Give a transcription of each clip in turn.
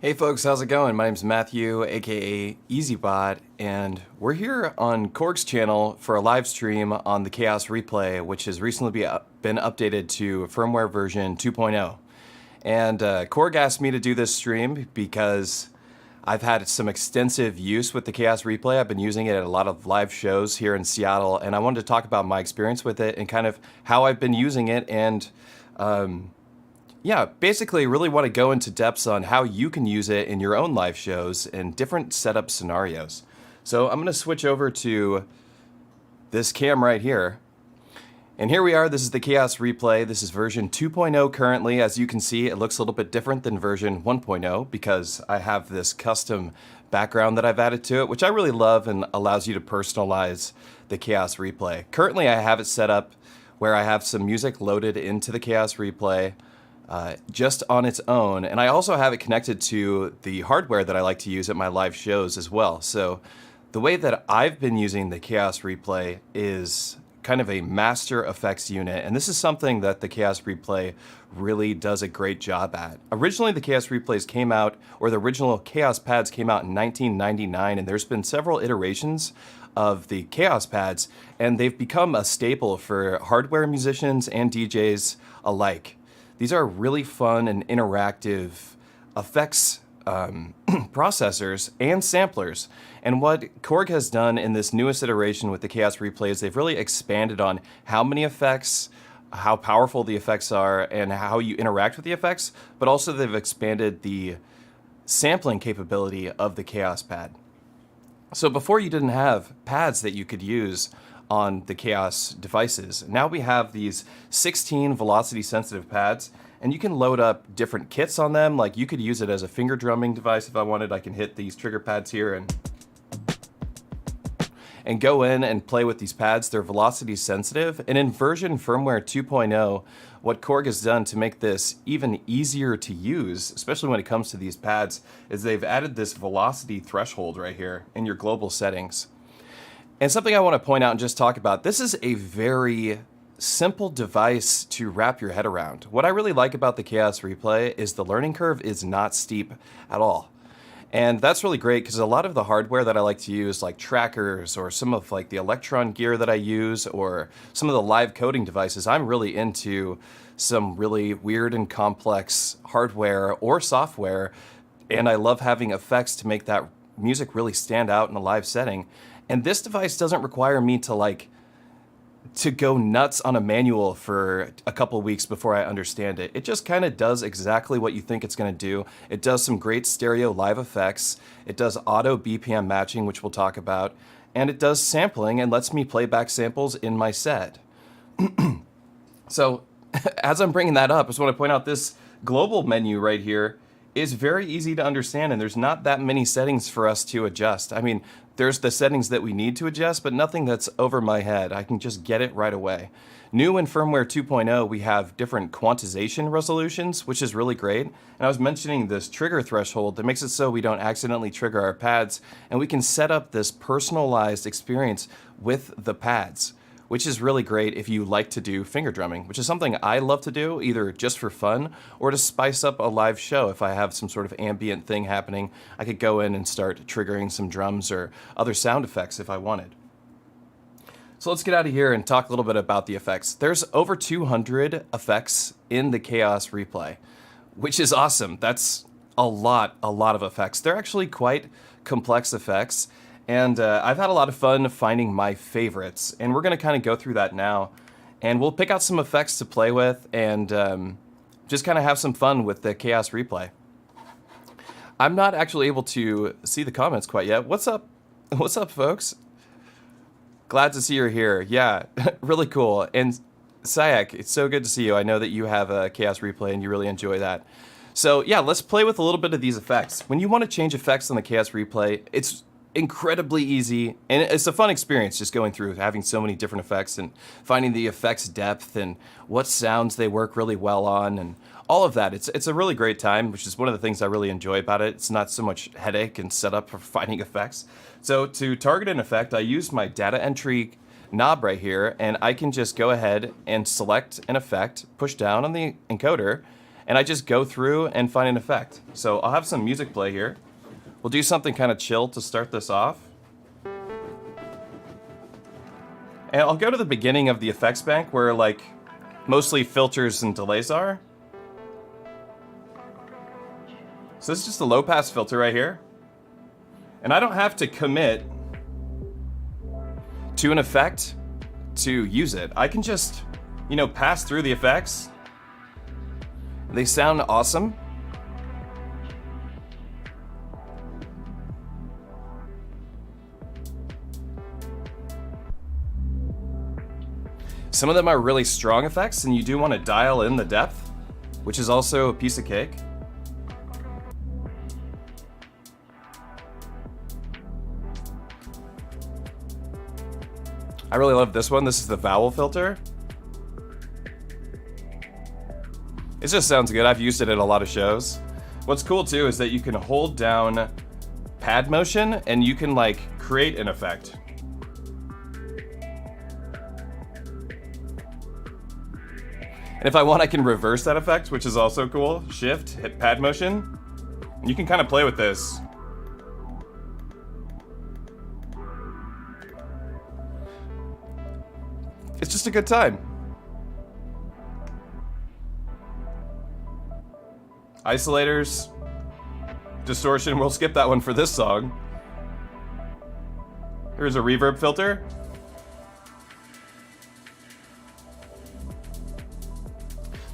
Hey folks, how's it going? My name's Matthew, aka EasyBot, and we're here on KORG's channel for a live stream on the KAOSS Replay, which has recently been updated to firmware version 2.0. And KORG asked me to do this stream because I've had some extensive use with the KAOSS Replay. I've been using it at a lot of live shows here in Seattle, and I wanted to talk about my experience with it and kind of how I've been using it and yeah, basically really want to go into depths on how you can use it in your own live shows and different setup scenarios. So I'm going to switch over to this cam right here. And here we are. This is the KAOSS Replay. This is version 2.0 currently. As you can see, it looks a little bit different than version 1.0 because I have this custom background that I've added to it, which I really love and allows you to personalize the KAOSS Replay. Currently, I have it set up where I have some music loaded into the KAOSS Replay just on its own, and I also have it connected to the hardware that I like to use at my live shows as well. So the way that I've been using the KAOSS Replay is kind of a master effects unit, and this is something that the KAOSS Replay really does a great job at. Originally, the KAOSS Replays came out, or the original KAOSS Pads came out in 1999, and there's been several iterations of the KAOSS Pads, and they've become a staple for hardware musicians and DJs alike. These are really fun and interactive effects processors and samplers. And what KORG has done in this newest iteration with the KAOSS Replay is they've really expanded on how many effects, how powerful the effects are, and how you interact with the effects, but also they've expanded the sampling capability of the KAOSS Pad. So before you didn't have pads that you could use on the KAOSS devices. Now we have these 16 velocity sensitive pads, and you can load up different kits on them. Like you could use it as a finger drumming device if I wanted. I can hit these trigger pads here and go in and play with these pads. They're velocity sensitive, and in version firmware 2.0, what KORG has done to make this even easier to use, especially when it comes to these pads, is they've added this velocity threshold right here in your global settings. And something I want to point out and just talk about, this is a very simple device to wrap your head around. What I really like about the KAOSS Replay is the learning curve is not steep at all. And that's really great because a lot of the hardware that I like to use, like trackers or some of like the Electron gear that I use or some of the live coding devices, I'm really into some really weird and complex hardware or software. And I love having effects to make that music really stand out in a live setting. And this device doesn't require me to go nuts on a manual for a couple weeks before I understand it. It just kind of does exactly what you think it's going to do. It does some great stereo live effects. It does auto BPM matching, which we'll talk about. And it does sampling and lets me play back samples in my set. So as I'm bringing that up, I just want to point out this global menu right here is very easy to understand, and there's not that many settings for us to adjust. I mean, there's the settings that we need to adjust, but nothing that's over my head. I can just get it right away. New in firmware 2.0, we have different quantization resolutions, which is really great. And I was mentioning this trigger threshold that makes it so we don't accidentally trigger our pads, and we can set up this personalized experience with the pads, which is really great if you like to do finger drumming, which is something I love to do either just for fun or to spice up a live show. If I have some sort of ambient thing happening, I could go in and start triggering some drums or other sound effects if I wanted. So let's get out of here and talk a little bit about the effects. There's over 200 effects in the KAOSS Replay, which is awesome. That's a lot of effects. They're actually quite complex effects. And I've had a lot of fun finding my favorites, and we're going to kind of go through that now. And we'll pick out some effects to play with and just kind of have some fun with the KAOSS Replay. I'm not actually able to see the comments quite yet. What's up? What's up, folks? Glad to see you're here. Yeah, really cool. And Sayak, it's so good to see you. I know that you have a KAOSS Replay and you really enjoy that. So yeah, let's play with a little bit of these effects. When you want to change effects on the KAOSS Replay, it's incredibly easy, and it's a fun experience just going through having so many different effects and finding the effects depth and what sounds they work really well on and all of that. It's a really great time, which is one of the things I really enjoy about it. It's not so much headache and setup for finding effects. So to target an effect, I use my data entry knob right here, and I can just go ahead and select an effect, push down on the encoder, and I just go through and find an effect. So I'll have some music play here. We'll do something kind of chill to start this off. And I'll go to the beginning of the effects bank where like mostly filters and delays are. So this is just a low pass filter right here. And I don't have to commit to an effect to use it. I can just, you know, pass through the effects. They sound awesome. Some of them are really strong effects, and you do want to dial in the depth, which is also a piece of cake. I really love this one. This is the vowel filter. It just sounds good. I've used it at a lot of shows. What's cool too is that you can hold down pad motion and you can like create an effect. And if I want, I can reverse that effect, which is also cool. Shift, hit pad motion. And you can kind of play with this. It's just a good time. Isolators, distortion, we'll skip that one for this song. Here's a reverb filter.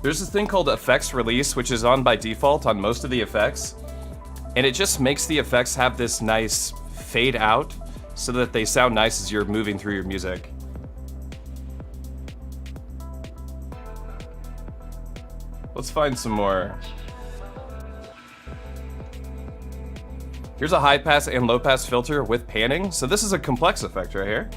There's this thing called effects release, which is on by default on most of the effects. And it just makes the effects have this nice fade out so that they sound nice as you're moving through your music. Let's find some more. Here's a high pass and low pass filter with panning. So this is a complex effect right here.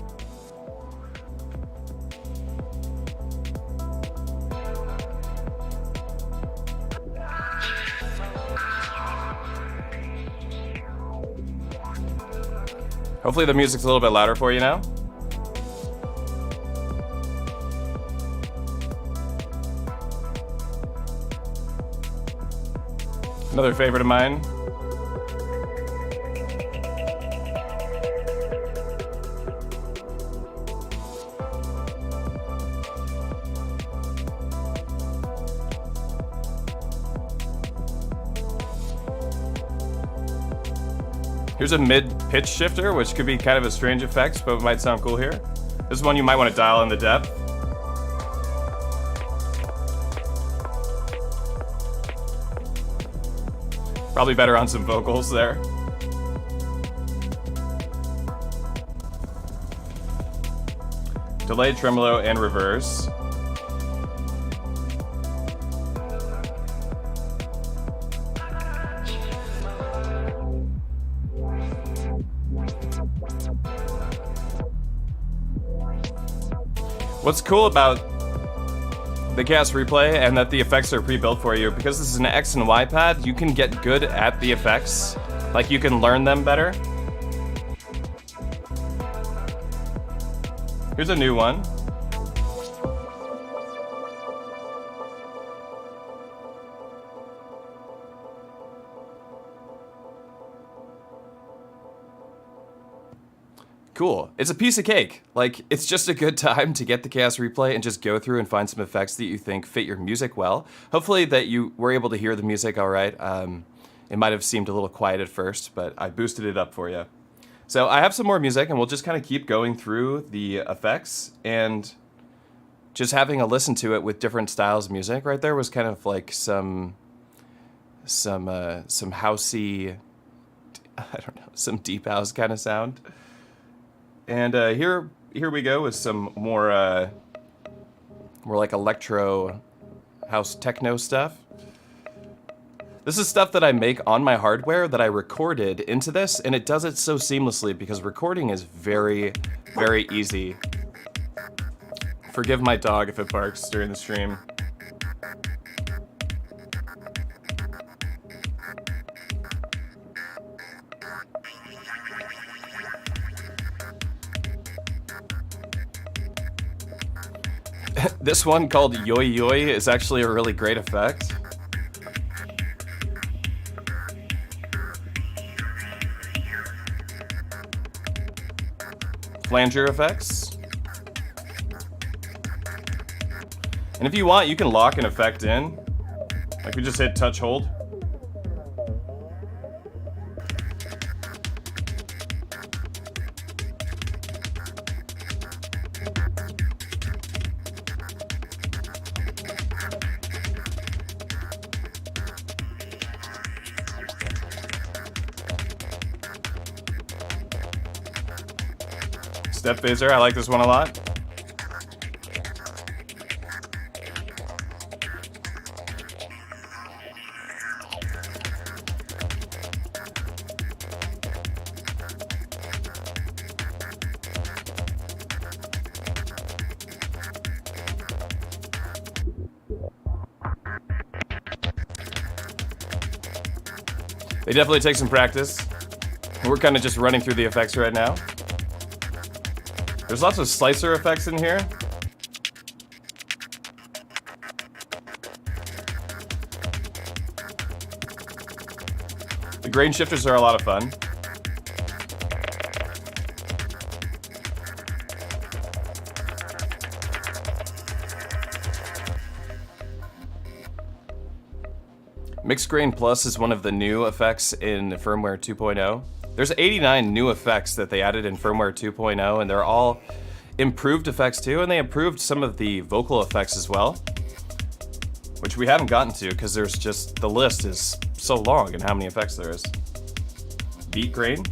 Hopefully the music's a little bit louder for you now. Another favorite of mine. Here's a mid-pitch shifter, which could be kind of a strange effect, but it might sound cool here. This is one you might want to dial in the depth. Probably better on some vocals there. Delay, tremolo, and reverse. What's cool about the KAOSS Replay and that the effects are pre-built for you, because this is an X and Y pad, you can get good at the effects. Like, you can learn them better. Here's a new one. Cool. It's a piece of cake. Like, it's just a good time to get the KAOSS Replay and just go through and find some effects that you think fit your music well. Hopefully that you were able to hear the music all right. It might have seemed a little quiet at first, but I boosted it up for you. So I have some more music, and we'll just kind of keep going through the effects and just having a listen to it with different styles of music. Right there was kind of like some housey, I don't know, some deep house kind of sound. And here we go with some more like electro house techno stuff. This is stuff that I make on my hardware that I recorded into this, and it does it so seamlessly because recording is very, very easy. Forgive my dog if it barks during the stream. This one called Yoi Yoi is actually a really great effect. flanger effects. And if you want, you can lock an effect in. Like we just hit touch hold. Step phaser, I like this one a lot. They definitely take some practice. We're kind of just running through the effects right now. There's lots of slicer effects in here. The grain shifters are a lot of fun. Mixed Grain Plus is one of the new effects in firmware 2.0. There's 89 new effects that they added in firmware 2.0, and they're all improved effects too, and they improved some of the vocal effects as well, which we haven't gotten to because there's just, the list is so long and how many effects there is. Beat grain.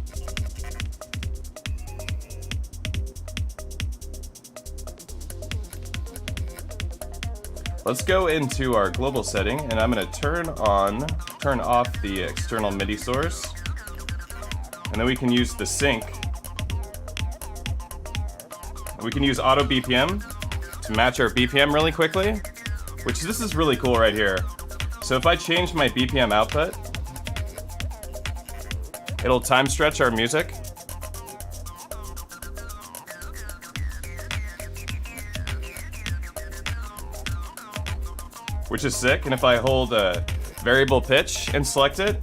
Let's go into our global setting, and I'm going to turn off the external MIDI source, and then we can use the sync. We can use auto BPM to match our BPM really quickly, which this is really cool right here. So if I change my BPM output, it'll time stretch our music. Which is sick, and if I hold a variable pitch and select it,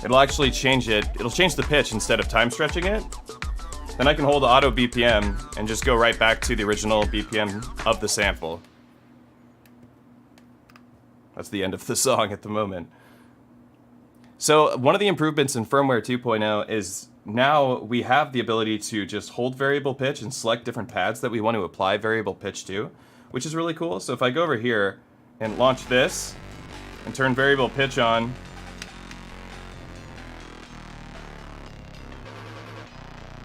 it'll actually change it. It'll change the pitch instead of time stretching it. Then I can hold auto BPM and just go right back to the original BPM of the sample. That's the end of the song at the moment. So one of the improvements in firmware 2.0 is now we have the ability to just hold variable pitch and select different pads that we want to apply variable pitch to, which is really cool. So if I go over here and launch this and turn variable pitch on,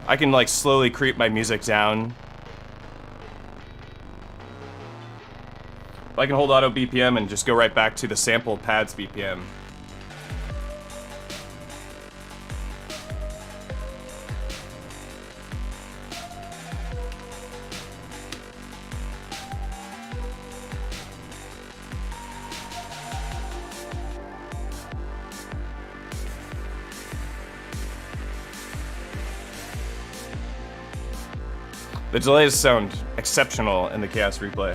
I can like slowly creep my music down. I can hold auto BPM and just go right back to the sample pads BPM. The delays sound exceptional in the KAOSS Replay.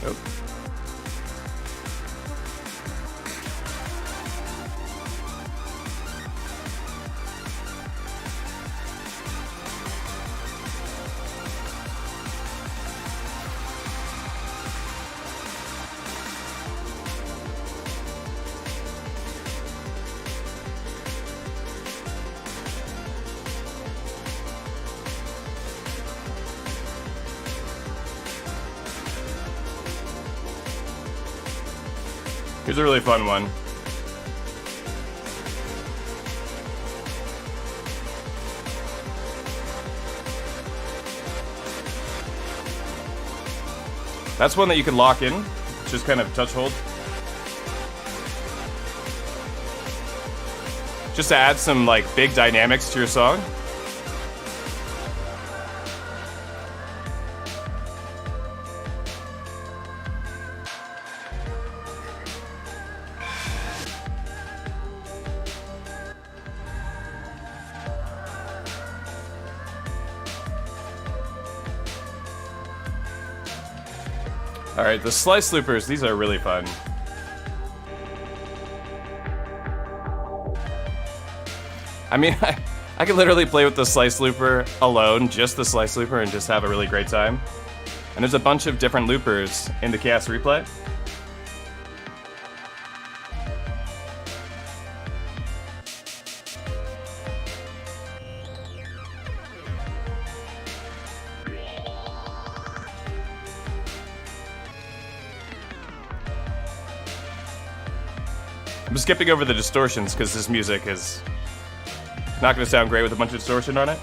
Nope. Here's a really fun one. That's one that you can lock in, just kind of touch hold. Just to add some like big dynamics to your song. Alright, the slice loopers, these are really fun. I mean, I could literally play with the slice looper alone, just the slice looper, and just have a really great time. And there's a bunch of different loopers in the KAOSS Replay. I'm skipping over the distortions because this music is not going to sound great with a bunch of distortion on it.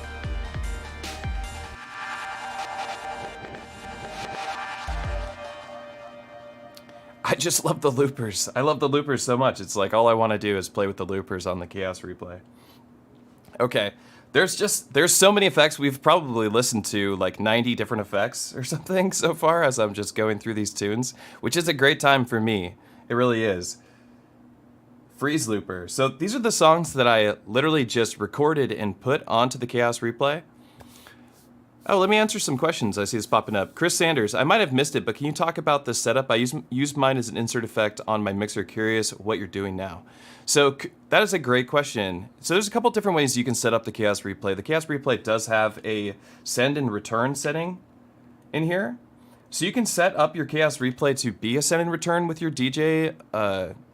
I just love the loopers. I love the loopers so much. It's like all I want to do is play with the loopers on the KAOSS Replay. Okay, there's so many effects. We've probably listened to like 90 different effects or something so far as I'm just going through these tunes, which is a great time for me. It really is. Freeze looper. So these are the songs that I literally just recorded and put onto the KAOSS Replay. Oh, let me answer some questions. I see this popping up. Chris Sanders, I might have missed it, but can you talk about the setup? I used mine as an insert effect on my mixer. Curious what you're doing now. So that is a great question. So there's a couple different ways you can set up the KAOSS Replay. The KAOSS Replay does have a send and return setting in here. So you can set up your KAOSS Replay to be a send and return with your DJ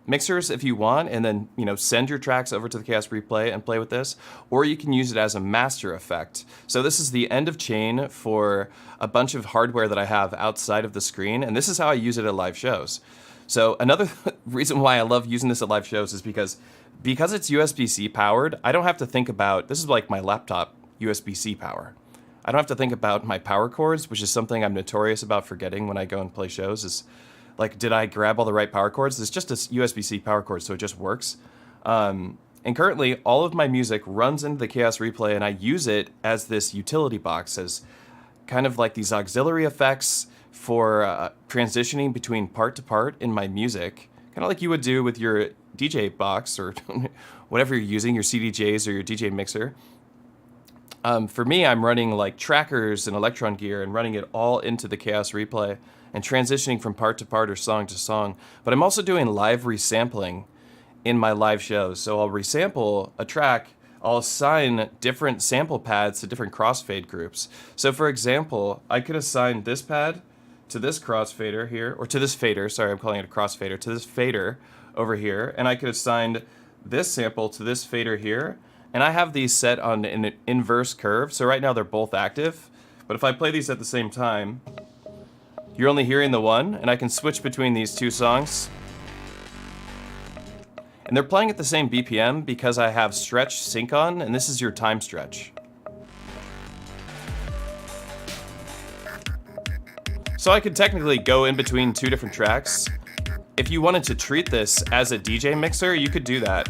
mixers if you want, and then send your tracks over to the KAOSS Replay and play with this, or you can use it as a master effect. So this is the end of chain for a bunch of hardware that I have outside of the screen, and this is how I use it at live shows. So another reason why I love using this at live shows is because it's USB-C powered. I don't have to think about, this is like my laptop USB-C power. I don't have to think about my power cords, which is something I'm notorious about forgetting when I go and play shows, is like, did I grab all the right power cords? It's just a USB-C power cord, so it just works. And currently, all of my music runs into the KAOSS Replay, and I use it as this utility box, as kind of like these auxiliary effects for transitioning between part to part in my music, kind of like you would do with your DJ box or whatever you're using, your CDJs or your DJ mixer. For me, I'm running like trackers and Electron gear and running it all into the KAOSS Replay and transitioning from part to part or song to song. But I'm also doing live resampling in my live shows. So I'll resample a track, I'll assign different sample pads to different crossfade groups. So for example, I could assign this pad to this crossfader here, or to this fader, sorry, I'm calling it a crossfader, to this fader over here, and I could assign this sample to this fader here, and I have these set on an inverse curve, so right now they're both active, but if I play these at the same time, you're only hearing the one, and I can switch between these two songs. And they're playing at the same BPM because I have stretch sync on, and this is your time stretch. So I could technically go in between two different tracks. If you wanted to treat this as a DJ mixer, you could do that.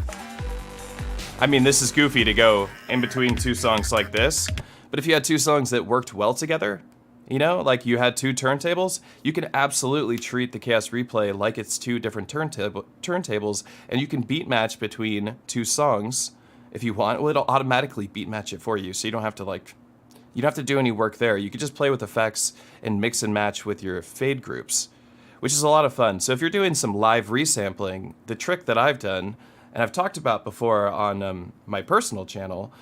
I mean, this is goofy to go in between two songs like this, but if you had two songs that worked well together, like you had two turntables, you can absolutely treat the KAOSS Replay like it's two different turntables, and you can beat match between two songs if you want. Well, it'll automatically beat match it for you, so you don't have to do any work there. You could just play with effects and mix and match with your fade groups, which is a lot of fun. So if you're doing some live resampling, the trick that I've done, and I've talked about before on my personal channel,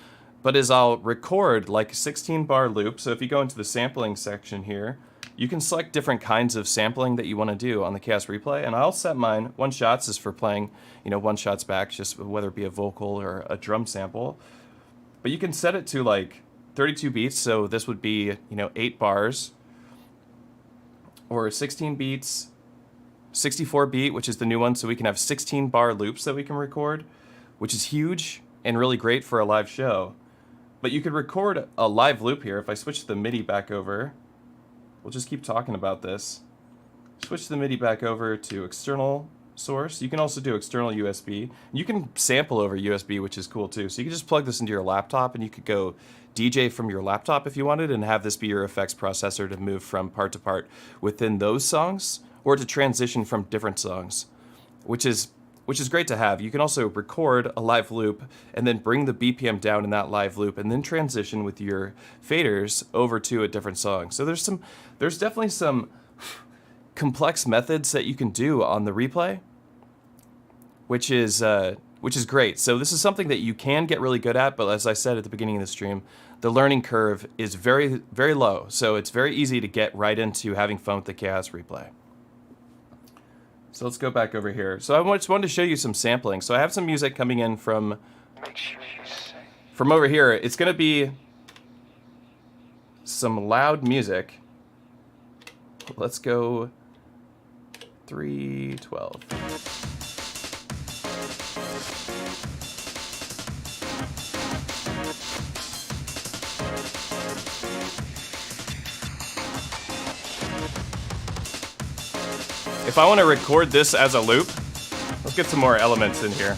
but is I'll record like a 16-bar loop. So if you go into the sampling section here, you can select different kinds of sampling that you want to do on the KAOSS Replay, and I'll set mine. One shots is for playing, one shots back, just whether it be a vocal or a drum sample. But you can set it to like 32 beats, so this would be 8 bars, or 16 beats, 64 beat, which is the new one, so we can have 16-bar loops that we can record, which is huge and really great for a live show. But you could record a live loop here. If I switch the MIDI back over, we'll just keep talking about this. switch the MIDI back over to external source. You can also do external USB. You can sample over USB, which is cool too. So you can just plug this into your laptop and you could go DJ from your laptop if you wanted and have this be your effects processor to move from part to part within those songs or to transition from different songs, which is great to have. You can also record a live loop and then bring the BPM down in that live loop and then transition with your faders over to a different song. So there's definitely some complex methods that you can do on the replay, which is great. So this is something that you can get really good at, but as I said at the beginning of the stream, the learning curve is very, very low. So it's very easy to get right into having fun with the KAOSS Replay. So let's go back over here. So I just wanted to show you some sampling. So I have some music coming in from over here. It's going to be some loud music. Let's go 312. If I want to record this as a loop, let's get some more elements in here.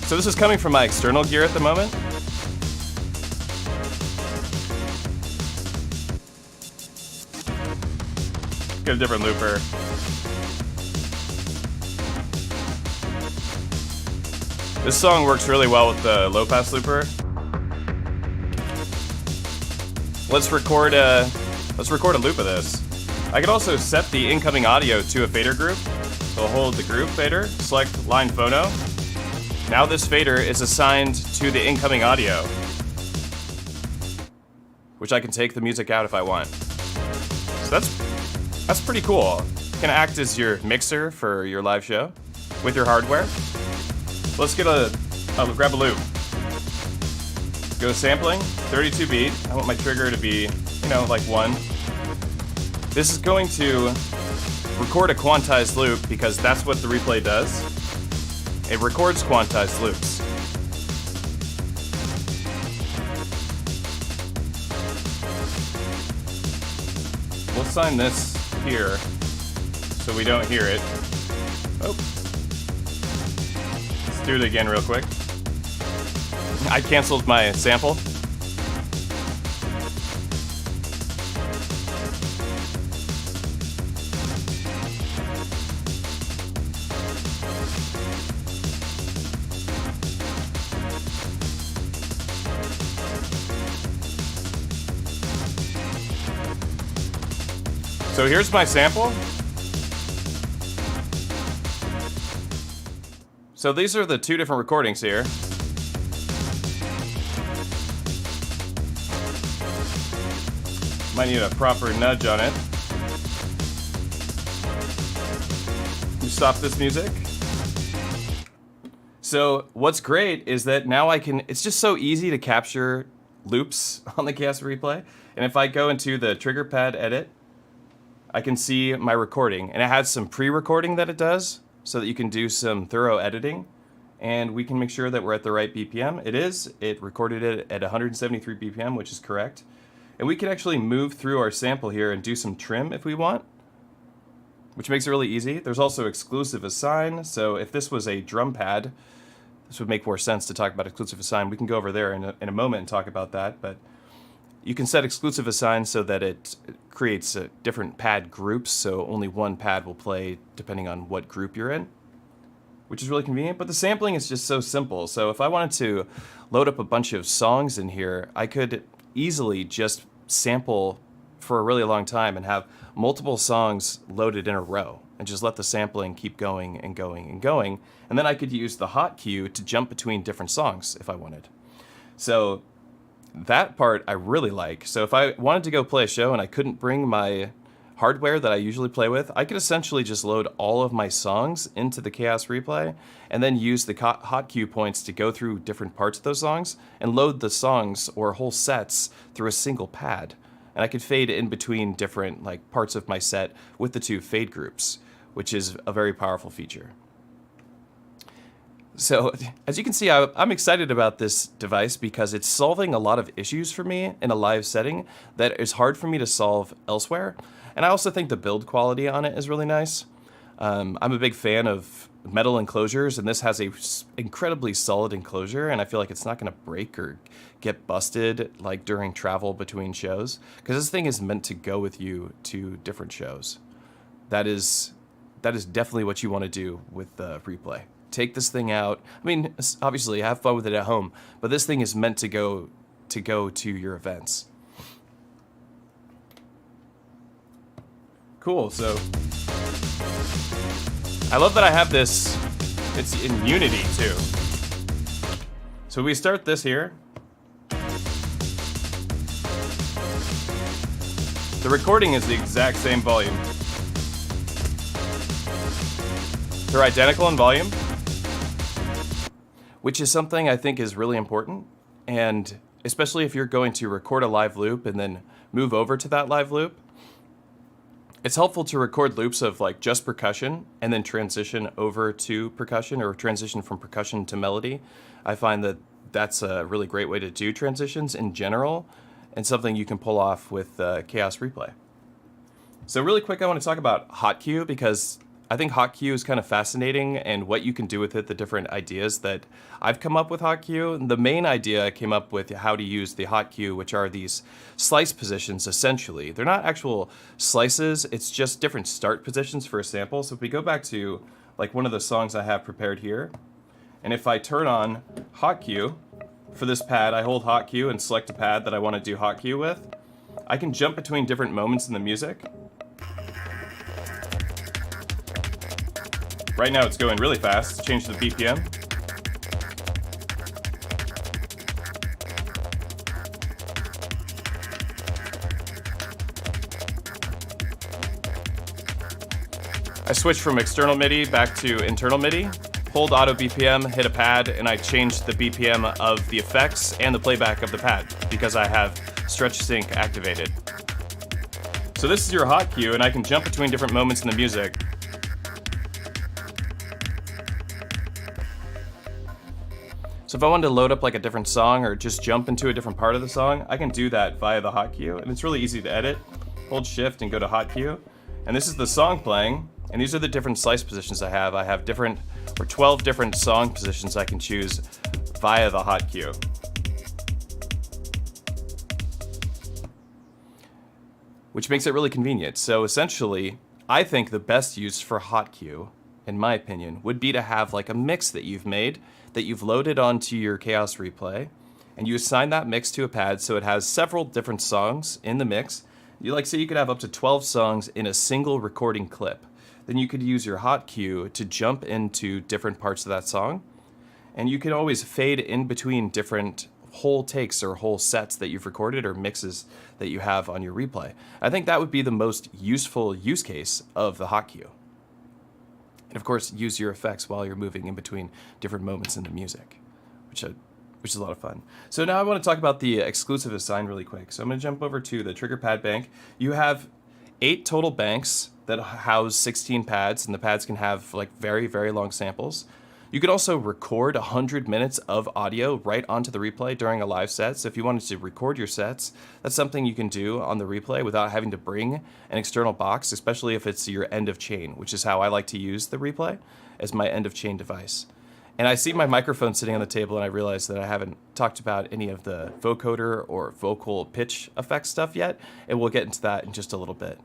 So this is coming from my external gear at the moment. Get a different looper. This song works really well with the low pass looper. Let's record a loop of this. I could also set the incoming audio to a fader group. So I'll hold the group fader, select line phono. Now this fader is assigned to the incoming audio, which I can take the music out if I want. So that's pretty cool. It can act as your mixer for your live show with your hardware. Let's get I'll grab a loop. Go sampling, 32 beat. I want my trigger to be, like 1. This is going to record a quantized loop because that's what the replay does. It records quantized loops. We'll assign this here so we don't hear it. Oh. Let's do it again real quick. I canceled my sample. So here's my sample. So these are the 2 different recordings here. Might need a proper nudge on it. You stop this music. So what's great is that now it's just so easy to capture loops on the KAOSS Replay. And if I go into the trigger pad edit, I can see my recording. And it has some pre-recording that it does so that you can do some thorough editing. And we can make sure that we're at the right BPM. It recorded it at 173 BPM, which is correct. And we can actually move through our sample here and do some trim if we want, which makes it really easy. There's also exclusive assign. So if this was a drum pad, this would make more sense to talk about exclusive assign. We can go over there in a moment and talk about that. But you can set exclusive assign so that it creates different pad groups. So only one pad will play depending on what group you're in, which is really convenient. But the sampling is just so simple. So if I wanted to load up a bunch of songs in here, I could easily just sample for a really long time and have multiple songs loaded in a row and just let the sampling keep going and going and going. And then I could use the hot cue to jump between different songs if I wanted. So that part I really like. So if I wanted to go play a show and I couldn't bring my hardware that I usually play with, I could essentially just load all of my songs into the KAOSS Replay and then use the hot cue points to go through different parts of those songs and load the songs or whole sets through a single pad. And I could fade in between different parts of my set with the 2 fade groups, which is a very powerful feature. So as you can see, I'm excited about this device because it's solving a lot of issues for me in a live setting that is hard for me to solve elsewhere. And I also think the build quality on it is really nice. I'm a big fan of metal enclosures, and this has a incredibly solid enclosure, and I feel like it's not going to break or get busted like during travel between shows, because this thing is meant to go with you to different shows. That is definitely what you want to do with the replay. Take this thing out. I mean, obviously have fun with it at home, but this thing is meant to go to your events. Cool. So I love that I have this. It's in Unity too. So we start this here. The recording is the exact same volume. They're identical in volume, which is something I think is really important. And especially if you're going to record a live loop and then move over to that live loop, it's helpful to record loops of like just percussion and then transition over to percussion, or transition from percussion to melody. I find that that's a really great way to do transitions in general, and something you can pull off with KAOSS Replay. So really quick, I want to talk about HotQ, because I think HotQ is kind of fascinating, and what you can do with it, the different ideas that I've come up with HotQ. The main idea I came up with how to use the HotQ, which are these slice positions essentially. They're not actual slices, it's just different start positions for a sample. So if we go back to like one of the songs I have prepared here, and if I turn on HotQ for this pad, I hold HotQ and select a pad that I want to do HotQ with, I can jump between different moments in the music. Right now it's going really fast. Change the BPM. I switch from external MIDI back to internal MIDI, hold auto BPM, hit a pad, and I change the BPM of the effects and the playback of the pad because I have stretch sync activated. So this is your HotQ, and I can jump between different moments in the music. So if I wanted to load up like a different song or just jump into a different part of the song, I can do that via the HotQ, and it's really easy to edit. Hold shift and go to HotQ, and this is the song playing, and these are the different slice positions I have. I have 12 different song positions I can choose via the HotQ. Which makes it really convenient. So essentially, I think the best use for HotQ, in my opinion, would be to have like a mix that you've made, that you've loaded onto your KAOSS Replay, and you assign that mix to a pad so it has several different songs in the mix. Say you could have up to 12 songs in a single recording clip. Then you could use your HotQ to jump into different parts of that song, and you can always fade in between different whole takes or whole sets that you've recorded or mixes that you have on your replay. I think that would be the most useful use case of the HotQ. And of course, use your effects while you're moving in between different moments in the music, which is a lot of fun. So now I want to talk about the exclusive assign really quick. So I'm going to jump over to the trigger pad bank. You have 8 total banks that house 16 pads, and the pads can have like very, very long samples. You could also record 100 minutes of audio right onto the replay during a live set. So if you wanted to record your sets, that's something you can do on the replay without having to bring an external box, especially if it's your end of chain, which is how I like to use the replay as my end of chain device. And I see my microphone sitting on the table, and I realize that I haven't talked about any of the vocoder or vocal pitch effect stuff yet, and we'll get into that in just a little bit.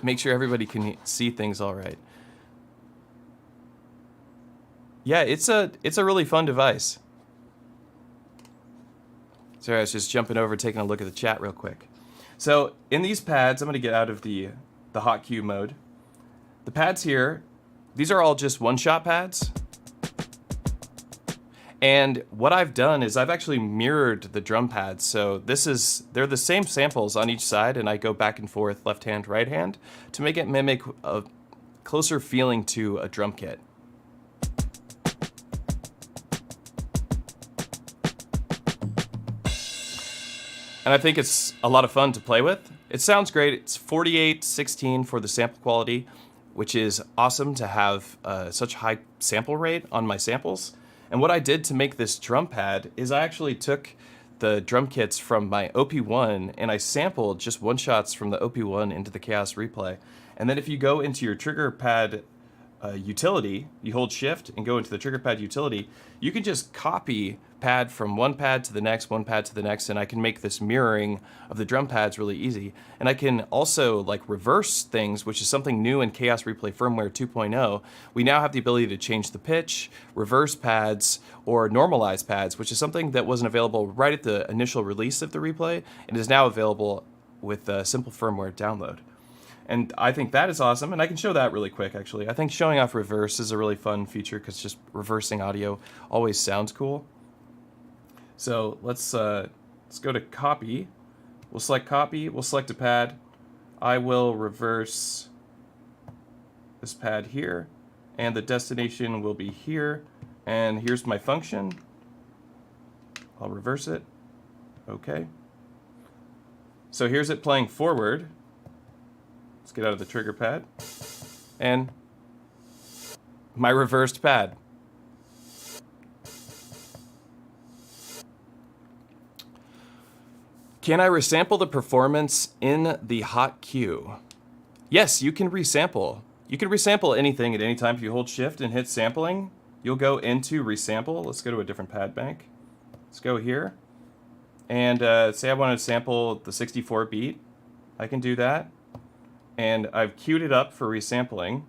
Make sure everybody can see things all right. Yeah, it's a really fun device. Sorry, I was just jumping over, taking a look at the chat real quick. So in these pads, I'm going to get out of the HotQ mode. The pads here, these are all just one-shot pads. And what I've done is I've actually mirrored the drum pads. So they're the same samples on each side, and I go back and forth, left hand, right hand, to make it mimic a closer feeling to a drum kit. And I think it's a lot of fun to play with. It sounds great. It's 48/16 for the sample quality. which is awesome to have such high sample rate on my samples. And what I did to make this drum pad is I actually took the drum kits from my OP1 and I sampled just one shots from the OP1 into the KAOSS Replay. And then if you go into your trigger pad utility, you hold shift and go into the trigger pad utility, you can just copy pad from one pad to the next, one pad to the next, and I can make this mirroring of the drum pads really easy. And I can also like reverse things, which is something new in KAOSS Replay firmware 2.0. We now have the ability to change the pitch, reverse pads, or normalize pads, which is something that wasn't available right at the initial release of the replay and is now available with simple firmware download. And I think that is awesome, and I can show that really quick, actually. I think showing off reverse is a really fun feature because just reversing audio always sounds cool. So let's go to copy. We'll select copy, we'll select a pad. I will reverse this pad here, and the destination will be here. And here's my function. I'll reverse it. Okay. So here's it playing forward. Let's get out of the trigger pad. And my reversed pad. Can I resample the performance in the hot queue? Yes, you can resample. You can resample anything at any time. If you hold shift and hit sampling, you'll go into resample. Let's go to a different pad bank. Let's go here. And say I want to sample the 64 beat. I can do that. And I've queued it up for resampling.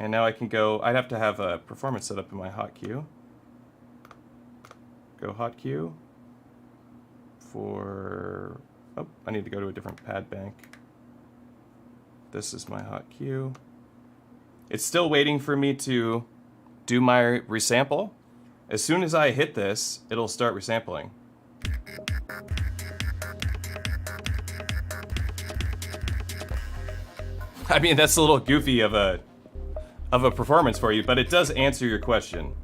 And now I can go, I'd have to have a performance set up in my hot queue. Go hot queue for, oh, I need to go to a different pad bank. This is my hot queue. It's still waiting for me to do my resample. As soon as I hit this, it'll start resampling. I mean, that's a little goofy of a performance for you, but it does answer your question.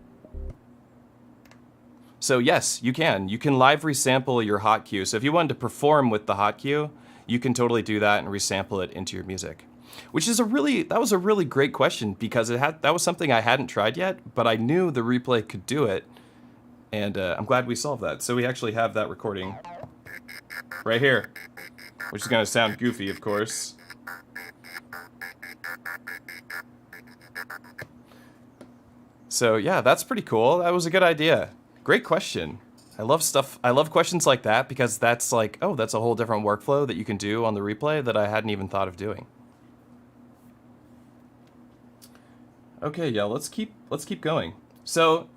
So yes, you can. You can live resample your hot queue. So if you wanted to perform with the hot queue, you can totally do that and resample it into your music. Which is that was a really great question because that was something I hadn't tried yet, but I knew the replay could do it. And I'm glad we solved that. So we actually have that recording right here, which is gonna sound goofy, of course. So yeah, that's pretty cool. That was a good idea. Great question. I love questions like that because that's like, oh, that's a whole different workflow that you can do on the replay that I hadn't even thought of doing. Okay, yeah, let's keep going. So,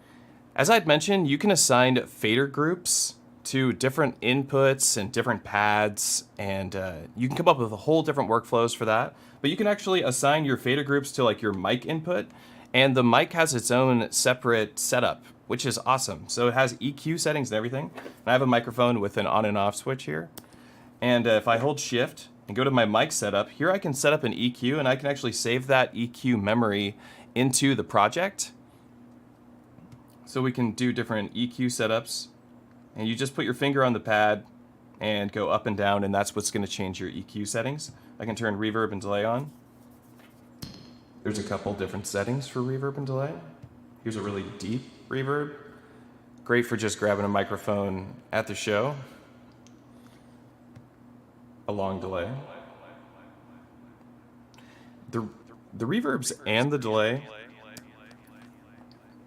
as I'd mentioned, you can assign fader groups to different inputs and different pads, and you can come up with a whole different workflows for that. But you can actually assign your fader groups to like your mic input, and the mic has its own separate setup, which is awesome. So it has EQ settings and everything. And I have a microphone with an on and off switch here. And if I hold shift and go to my mic setup, here I can set up an EQ, and I can actually save that EQ memory into the project. So we can do different EQ setups. And you just put your finger on the pad and go up and down, and that's what's going to change your EQ settings. I can turn reverb and delay on. There's a couple different settings for reverb and delay. Here's a really deep reverb. Great for just grabbing a microphone at the show. A long delay. The reverbs and the delay,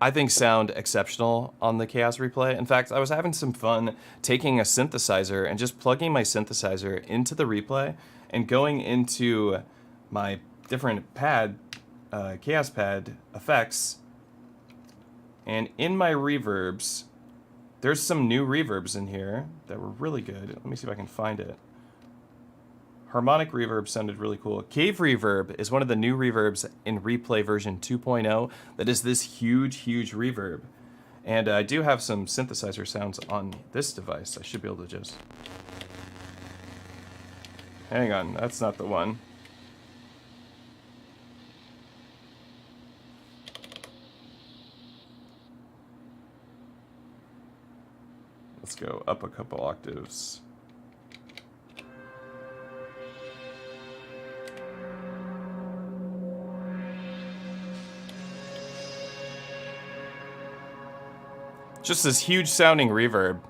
I think, sound exceptional on the KAOSS Replay. In fact, I was having some fun taking a synthesizer and just plugging my synthesizer into the replay and going into my different pad, KAOSS Pad effects. And in my reverbs, there's some new reverbs in here that were really good. Let me see if I can find it. Harmonic reverb sounded really cool. Cave reverb is one of the new reverbs in Replay version 2.0 that is this huge reverb. And I do have some synthesizer sounds on this device. I should be able to just... Hang on, that's not the one. Let's go up a couple octaves. Just this huge sounding reverb.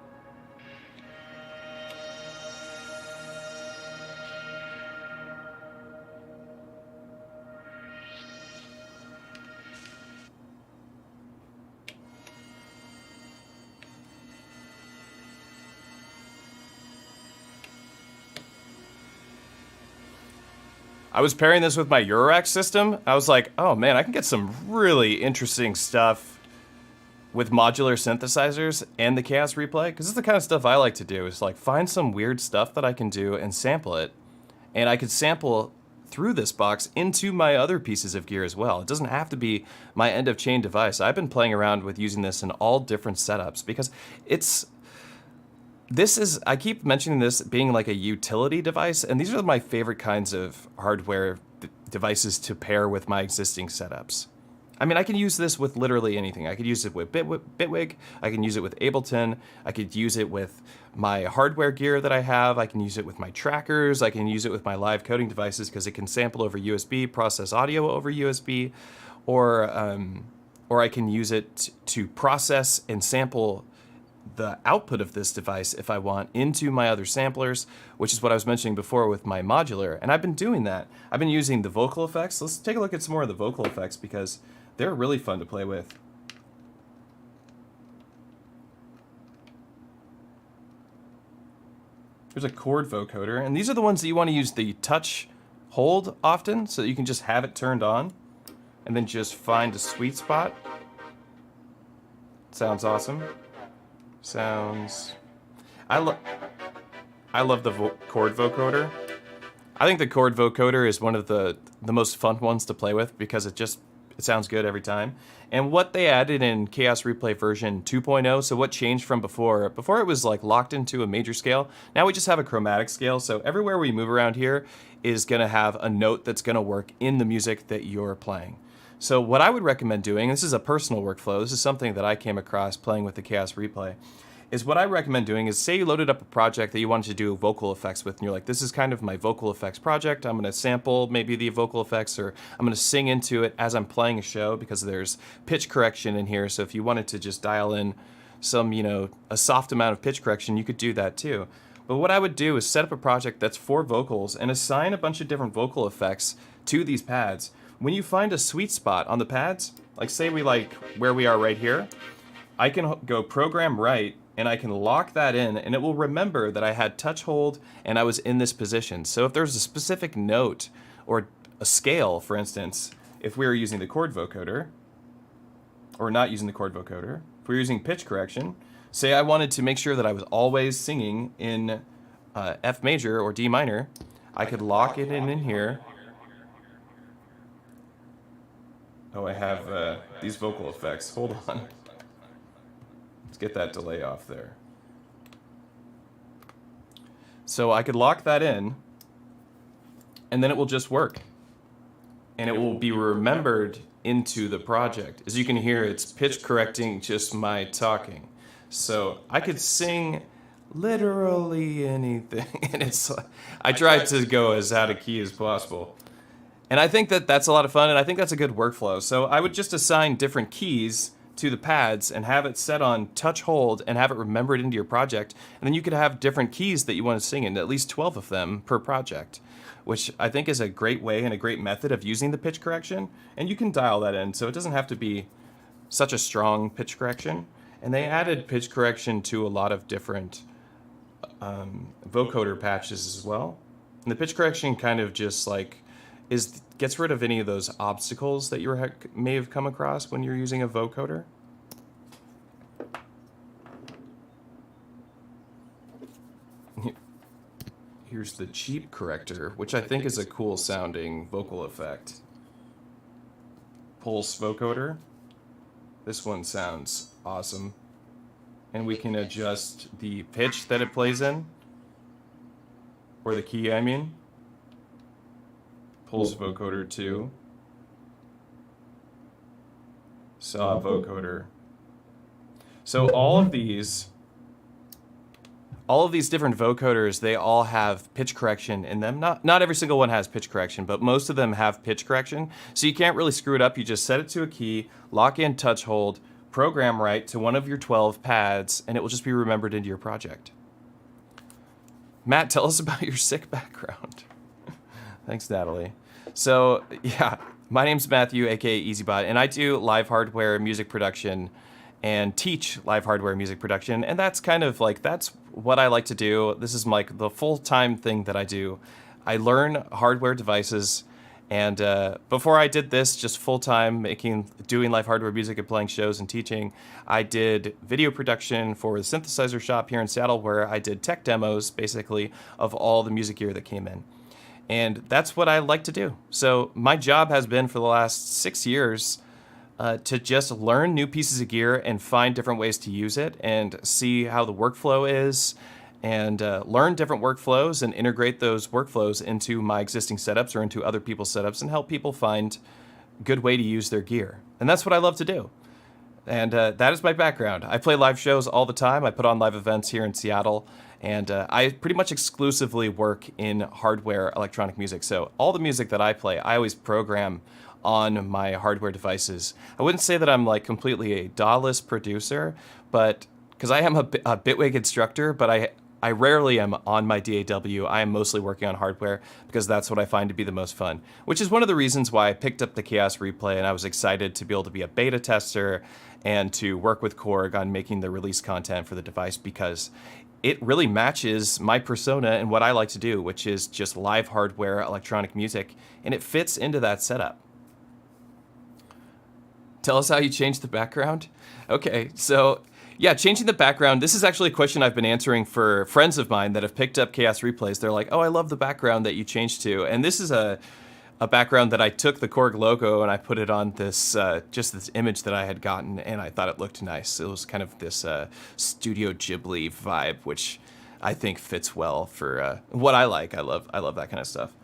I was pairing this with my Eurorack system. I was like, oh man, I can get some really interesting stuff with modular synthesizers and the KAOSS Replay, because this is the kind of stuff I like to do, is like find some weird stuff that I can do and sample it. And I could sample through this box into my other pieces of gear as well. It doesn't have to be my end of chain device. I've been playing around with using this in all different setups because I keep mentioning this being like a utility device, and these are my favorite kinds of hardware devices to pair with my existing setups. I mean, I can use this with literally anything. I could use it with Bitwig, I can use it with Ableton, I could use it with my hardware gear that I have, I can use it with my trackers, I can use it with my live coding devices because it can sample over USB, process audio over USB, or I can use it to process and sample the output of this device if I want into my other samplers, which is what I was mentioning before with my modular, and I've been doing that. I've been using the vocal effects. Let's take a look at some more of the vocal effects because they're really fun to play with. There's a chord vocoder, and these are the ones that you want to use the touch hold often, so that you can just have it turned on, and then just find a sweet spot. Sounds awesome. I love the chord vocoder. I think the chord vocoder is one of the most fun ones to play with because it sounds good every time. And what they added in KAOSS Replay version 2.0, so what changed from before it was like locked into a major scale. Now we just have a chromatic scale, so everywhere we move around here is gonna have a note that's gonna work in the music that you're playing. So what I would recommend doing, this is a personal workflow, this is something that I came across playing with the KAOSS Replay, is what I recommend doing is, say you loaded up a project that you wanted to do vocal effects with, and you're like, this is kind of my vocal effects project, I'm gonna sample maybe the vocal effects, or I'm gonna sing into it as I'm playing a show, because there's pitch correction in here, so if you wanted to just dial in some, a soft amount of pitch correction, you could do that too. But what I would do is set up a project that's for vocals and assign a bunch of different vocal effects to these pads. When you find a sweet spot on the pads, like say we like where we are right here, I can go program right and I can lock that in and it will remember that I had touch hold and I was in this position. So if there's a specific note or a scale, for instance, if we were using the chord vocoder, or not using the chord vocoder, if we were using pitch correction, say I wanted to make sure that I was always singing in F major or D minor, I could lock it in here. Oh, I have these vocal effects. Hold on. Let's get that delay off there. So I could lock that in, and then it will just work. And it will be remembered into the project. As you can hear, it's pitch correcting just my talking. So I could sing literally anything. And I tried to go as out of key as possible. And I think that that's a lot of fun, and I think that's a good workflow. So I would just assign different keys to the pads and have it set on touch hold and have it remembered into your project. And then you could have different keys that you want to sing in, at least 12 of them per project, which I think is a great way and a great method of using the pitch correction. And you can dial that in, so it doesn't have to be such a strong pitch correction. And they added pitch correction to a lot of different vocoder patches as well. And the pitch correction kind of just like gets rid of any of those obstacles that you may have come across when you're using a vocoder. Here's the cheap corrector, which I think is a cool sounding vocal effect. Pulse vocoder. This one sounds awesome. And we can adjust the pitch that it plays in, or the key, I mean. Pulse vocoder 2. Saw vocoder. So all of these different vocoders, they all have pitch correction in them. Not every single one has pitch correction, but most of them have pitch correction. So you can't really screw it up. You just set it to a key, lock in touch hold, program right to one of your 12 pads, and it will just be remembered into your project. Matt, tell us about your sick background. Thanks, Natalie. So, yeah, my name's Matthew, aka EasyBot, and I do live hardware music production and teach live hardware music production, and that's kind of like, that's what I like to do. This is like the full-time thing that I do. I learn hardware devices, and before I did this just full-time, doing live hardware music and playing shows and teaching, I did video production for the synthesizer shop here in Seattle, where I did tech demos, basically, of all the music gear that came in. And that's what I like to do. So my job has been for the last 6 years to just learn new pieces of gear and find different ways to use it and see how the workflow is, and learn different workflows and integrate those workflows into my existing setups or into other people's setups and help people find a good way to use their gear. And that's what I love to do. And that is my background. I play live shows all the time. I put on live events here in Seattle, and I pretty much exclusively work in hardware electronic music. So all the music that I play, I always program on my hardware devices. I wouldn't say that I'm like completely a DAW-less producer, but because I am a Bitwig instructor, but I rarely am on my DAW. I am mostly working on hardware because that's what I find to be the most fun, which is one of the reasons why I picked up the KAOSS Replay, and I was excited to be able to be a beta tester and to work with KORG on making the release content for the device, because it really matches my persona and what I like to do, which is just live hardware electronic music, and it fits into that setup. Tell us how you changed the background? Okay, so yeah, changing the background, this is actually a question I've been answering for friends of mine that have picked up KAOSS Replays. They're like, oh, I love the background that you changed to. And this is a background that I took the KORG logo and I put it on this, just this image that I had gotten, and I thought it looked nice. It was kind of this Studio Ghibli vibe, which I think fits well for what I like. I love that kind of stuff.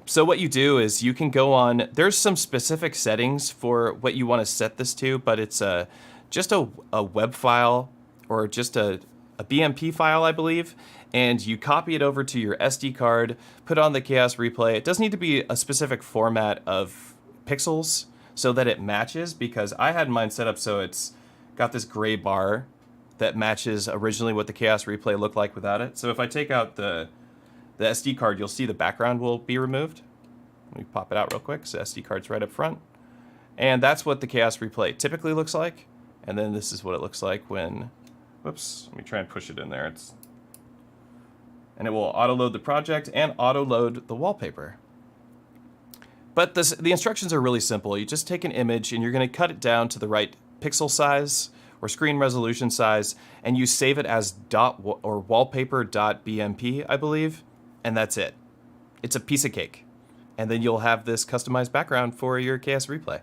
So what you do is you can go on, there's some specific settings for what you want to set this to, but it's just a web file or just a BMP file, I believe, and you copy it over to your SD card, put on the KAOSS Replay. It doesn't need to be a specific format of pixels so that it matches, because I had mine set up so it's got this gray bar that matches originally what the KAOSS Replay looked like without it. So if I take out the SD card, you'll see the background will be removed. Let me pop it out real quick. So SD card's right up front. And that's what the KAOSS Replay typically looks like. And then this is what it looks like when, whoops, let me try and push it in there. And it will auto-load the project and auto-load the wallpaper. But the instructions are really simple. You just take an image and you're going to cut it down to the right pixel size or screen resolution size, and you save it as wallpaper.bmp, I believe, and that's it. It's a piece of cake. And then you'll have this customized background for your KAOSS Replay.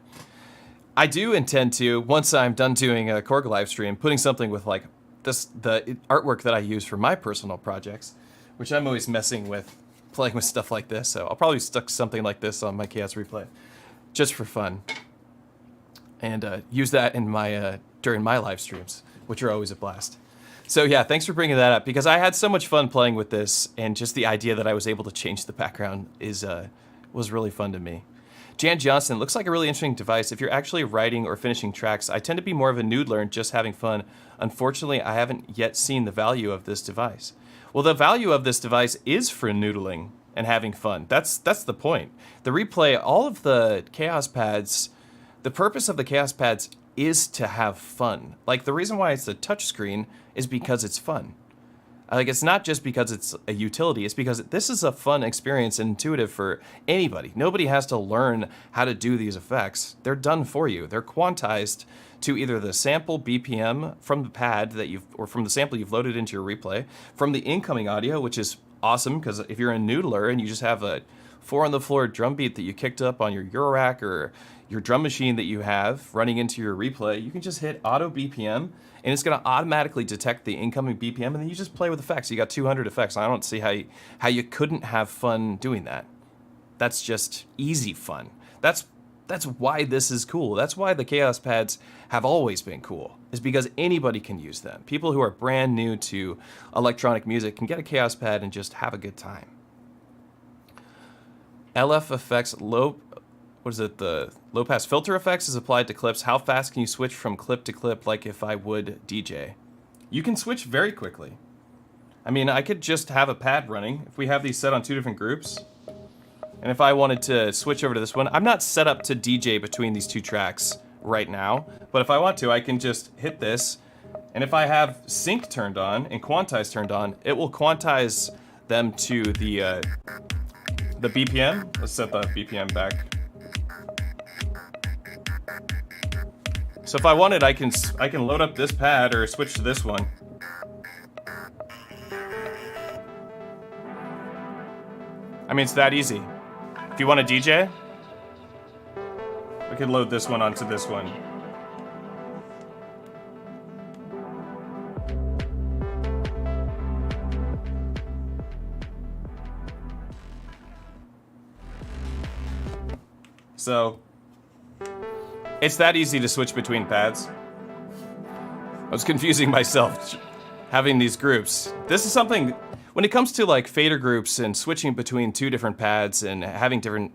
I do intend to, once I'm done doing a KORG live stream, putting something with like the artwork that I use for my personal projects, which I'm always messing with, playing with stuff like this. So I'll probably stick something like this on my KAOSS Replay, just for fun, and use that in my during my live streams, which are always a blast. So yeah, thanks for bringing that up, because I had so much fun playing with this, and just the idea that I was able to change the background was really fun to me. Jan Johnson, looks like a really interesting device. If you're actually writing or finishing tracks, I tend to be more of a noodler and just having fun. Unfortunately, I haven't yet seen the value of this device. Well, the value of this device is for noodling and having fun. That's the point. The Replay, all of the KAOSS pads, the purpose of the KAOSS pads is to have fun. Like, the reason why it's a touchscreen is because it's fun. Like, it's not just because it's a utility, it's because this is a fun experience and intuitive for anybody. Nobody has to learn how to do these effects. They're done for you. They're quantized to either the sample BPM from the pad or from the sample you've loaded into your Replay, from the incoming audio, which is awesome, because if you're a noodler and you just have a 4-on-the-floor drum beat that you kicked up on your Eurorack or your drum machine that you have running into your Replay, you can just hit auto BPM, and it's going to automatically detect the incoming BPM, and then you just play with effects. You got 200 effects. I don't see how you couldn't have fun doing that. That's just easy fun. That's why this is cool. That's why the KAOSS pads have always been cool, is because anybody can use them. People who are brand new to electronic music can get a KAOSS pad and just have a good time. LF effects low what is it? The low pass filter effects is applied to clips. How fast can you switch from clip to clip like if I would DJ? You can switch very quickly. I mean, I could just have a pad running if we have these set on 2 different groups. And if I wanted to switch over to this one, I'm not set up to DJ between these 2 tracks right now, but if I want to, I can just hit this, and if I have sync turned on and quantize turned on, it will quantize them to the BPM. Let's set the BPM back. So if I wanted, I can load up this pad or switch to this one. I mean, it's that easy. If you want to DJ, we could load this one onto this one. So, it's that easy to switch between pads. I was confusing myself having these groups. This is something, when it comes to like fader groups and switching between 2 different pads and having different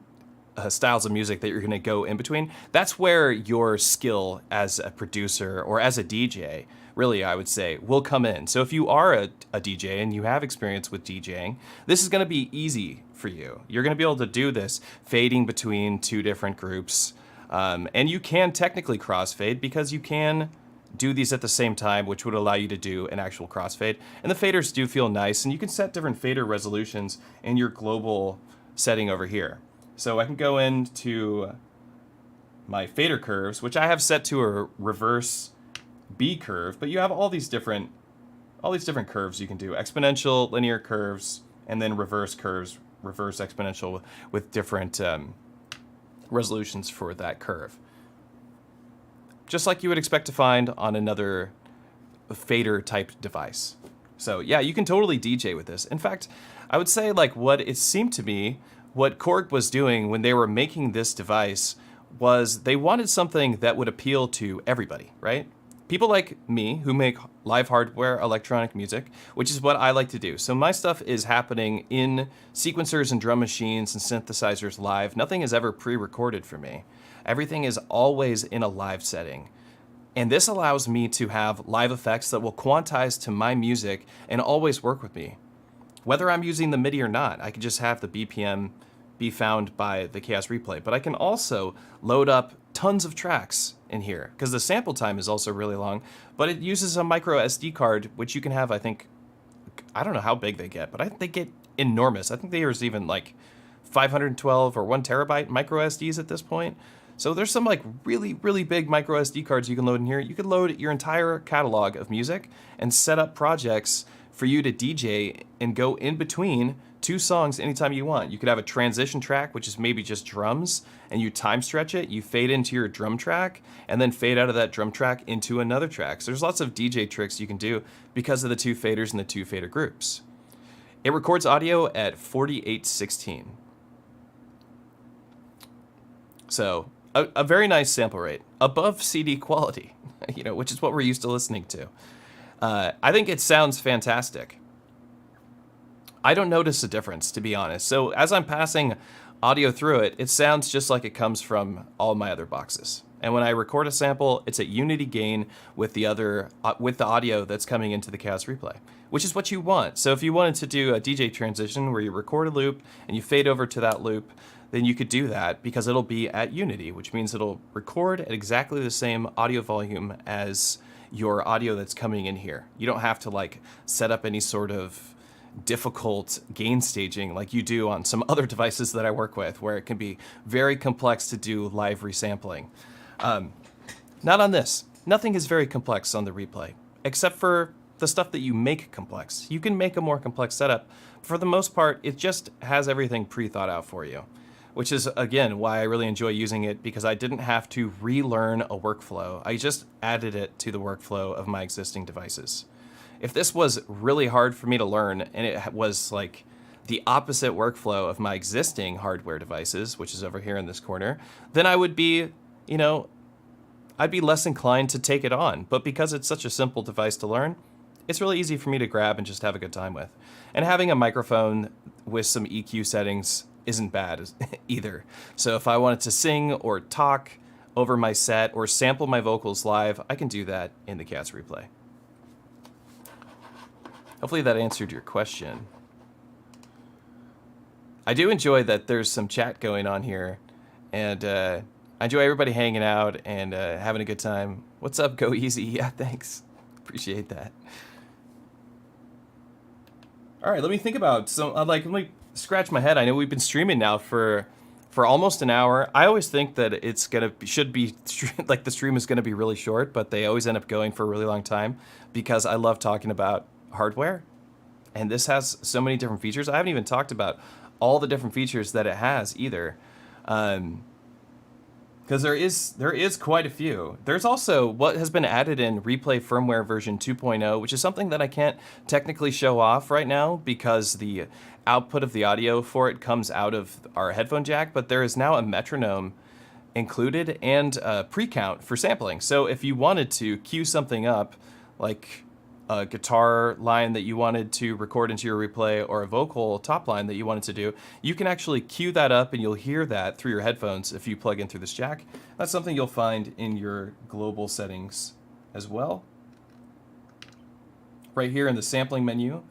styles of music that you're going to go in between, that's where your skill as a producer or as a DJ, really I would say, will come in. So if you are a DJ and you have experience with DJing, this is going to be easy for you. You're going to be able to do this fading between 2 different groups. And you can technically crossfade because you can do these at the same time, which would allow you to do an actual crossfade. And the faders do feel nice, and you can set different fader resolutions in your global setting over here. So I can go into my fader curves, which I have set to a reverse B curve, but you have all these different curves you can do. Exponential, linear curves, and then reverse curves, reverse exponential with different resolutions for that curve. Just like you would expect to find on another fader type device. So yeah, you can totally DJ with this. In fact, I would say like what it seemed to me, what KORG was doing when they were making this device was they wanted something that would appeal to everybody, right? People like me who make live hardware electronic music, which is what I like to do. So my stuff is happening in sequencers and drum machines and synthesizers live. Nothing is ever pre-recorded for me. Everything is always in a live setting. And this allows me to have live effects that will quantize to my music and always work with me. Whether I'm using the MIDI or not, I can just have the BPM be found by the KAOSS Replay. But I can also load up tons of tracks in here because the sample time is also really long, but it uses a micro SD card, which you can have, I think, I don't know how big they get, but they get enormous. I think there's even like 512 or 1 terabyte micro SDs at this point. So there's some like really, really big micro SD cards you can load in here. You can load your entire catalog of music and set up projects for you to DJ and go in between 2 songs anytime you want. You could have a transition track, which is maybe just drums, and you time stretch it, you fade into your drum track, and then fade out of that drum track into another track. So there's lots of DJ tricks you can do because of the 2 faders and the 2 fader groups. It records audio at 4816. So a very nice sample rate, above CD quality, which is what we're used to listening to. I think it sounds fantastic. I don't notice a difference, to be honest. So as I'm passing audio through it, it sounds just like it comes from all my other boxes. And when I record a sample, it's at unity gain with the audio that's coming into the KAOSS Replay, which is what you want. So if you wanted to do a DJ transition where you record a loop and you fade over to that loop, then you could do that because it'll be at unity, which means it'll record at exactly the same audio volume as your audio that's coming in here. You don't have to like set up any sort of difficult gain staging like you do on some other devices that I work with, where it can be very complex to do live resampling. Not on this. Nothing is very complex on the Replay, except for the stuff that you make complex. You can make a more complex setup. For the most part, it just has everything pre-thought out for you, which is, again, why I really enjoy using it, because I didn't have to relearn a workflow. I just added it to the workflow of my existing devices. If this was really hard for me to learn, and it was like the opposite workflow of my existing hardware devices, which is over here in this corner, then I would be, I'd be less inclined to take it on. But because it's such a simple device to learn, it's really easy for me to grab and just have a good time with. And having a microphone with some EQ settings isn't bad either. So if I wanted to sing or talk over my set or sample my vocals live, I can do that in the KAOSS Replay. Hopefully that answered your question. I do enjoy that there's some chat going on here, and I enjoy everybody hanging out and having a good time. What's up, Go Easy? Yeah, thanks. Appreciate that. All right, let me think about let me scratch my head. I know we've been streaming now for almost an hour. I always think that it's should be like the stream is gonna be really short, but they always end up going for a really long time because I love talking about hardware, and this has so many different features. I haven't even talked about all the different features that it has either, because there is quite a few. There's also what has been added in Replay firmware version 2.0, which is something that I can't technically show off right now because the output of the audio for it comes out of our headphone jack, but there is now a metronome included and a pre-count for sampling. So if you wanted to cue something up, like a guitar line that you wanted to record into your replay or a vocal top line that you wanted to do, you can actually cue that up and you'll hear that through your headphones if you plug in through this jack. That's something you'll find in your global settings as well. Right here in the sampling menu.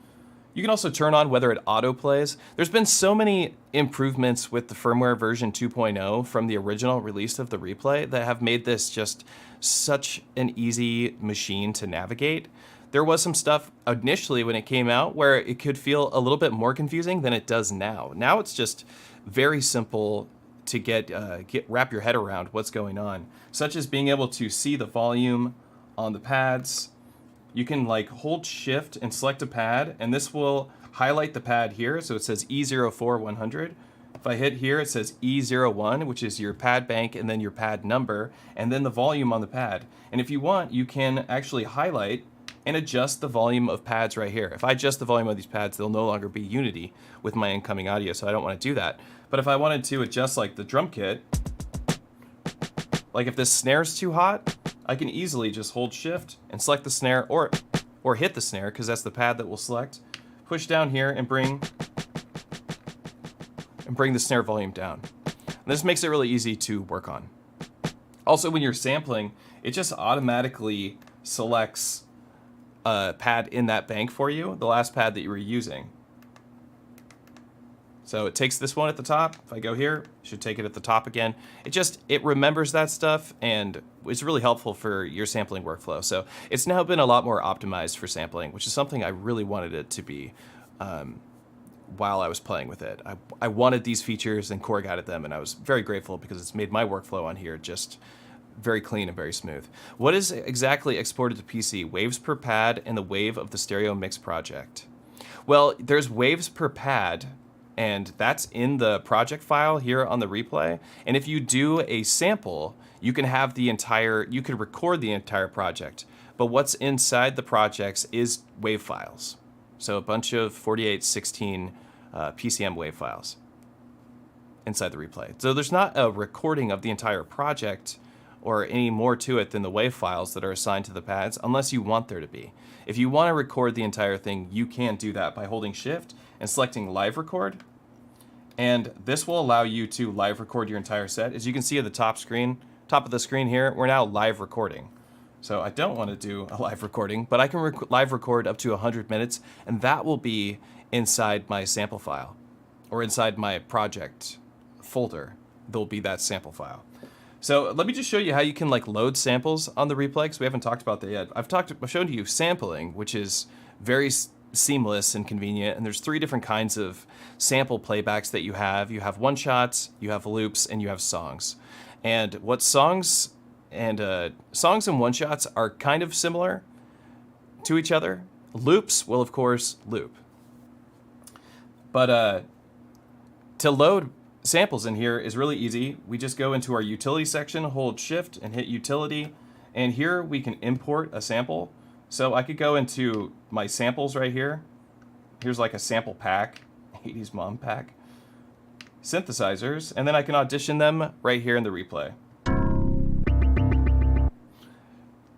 You can also turn on whether it auto plays. There's been so many improvements with the firmware version 2.0 from the original release of the replay that have made this just such an easy machine to navigate. There was some stuff initially when it came out where it could feel a little bit more confusing than it does now. Now it's just very simple to wrap your head around what's going on, such as being able to see the volume on the pads. You can like hold shift and select a pad, and this will highlight the pad here. So it says E04100. If I hit here, it says E01, which is your pad bank and then your pad number, and then the volume on the pad. And if you want, you can actually highlight and adjust the volume of pads right here. If I adjust the volume of these pads, they'll no longer be unity with my incoming audio, so I don't want to do that. But if I wanted to adjust like the drum kit, like if this snare's too hot, I can easily just hold shift and select the snare or hit the snare, because that's the pad that we'll select. Push down here and bring the snare volume down. And this makes it really easy to work on. Also, when you're sampling, it just automatically selects a pad in that bank for you, the last pad that you were using. So it takes this one at the top. If I go here, it should take it at the top again. It remembers that stuff, and it's really helpful for your sampling workflow. So it's now been a lot more optimized for sampling, which is something I really wanted it to be while I was playing with it. I wanted these features, and KORG added them, and I was very grateful because it's made my workflow on here just very clean and very smooth. What is exactly exported to PC? Waves per pad and the wave of the stereo mix project. Well, there's waves per pad, and that's in the project file here on the replay. And if you do a sample, you can have you could record the entire project. But what's inside the projects is wave files. So a bunch of 4816 PCM wave files inside the replay. So there's not a recording of the entire project or any more to it than the wave files that are assigned to the pads, unless you want there to be. If you want to record the entire thing, you can do that by holding shift and selecting live record. And this will allow you to live record your entire set. As you can see at the top of the screen here, we're now live recording. So I don't want to do a live recording, but I can live record up to 100 minutes, and that will be inside my sample file, or inside my project folder. There'll be that sample file. So let me just show you how you can like load samples on the replay, because we haven't talked about that yet. I've shown you sampling, which is very seamless and convenient, and there's 3 different kinds of sample playbacks that you have. You have one-shots, you have loops, and you have songs. And what songs and one-shots are kind of similar to each other. Loops will, of course, loop. But to load samples in here is really easy. We just go into our utility section, hold shift and hit utility, and here we can import a sample. So I could go into my samples right here. Here's like a sample pack, 80s mom pack, synthesizers, and then I can audition them right here in the replay.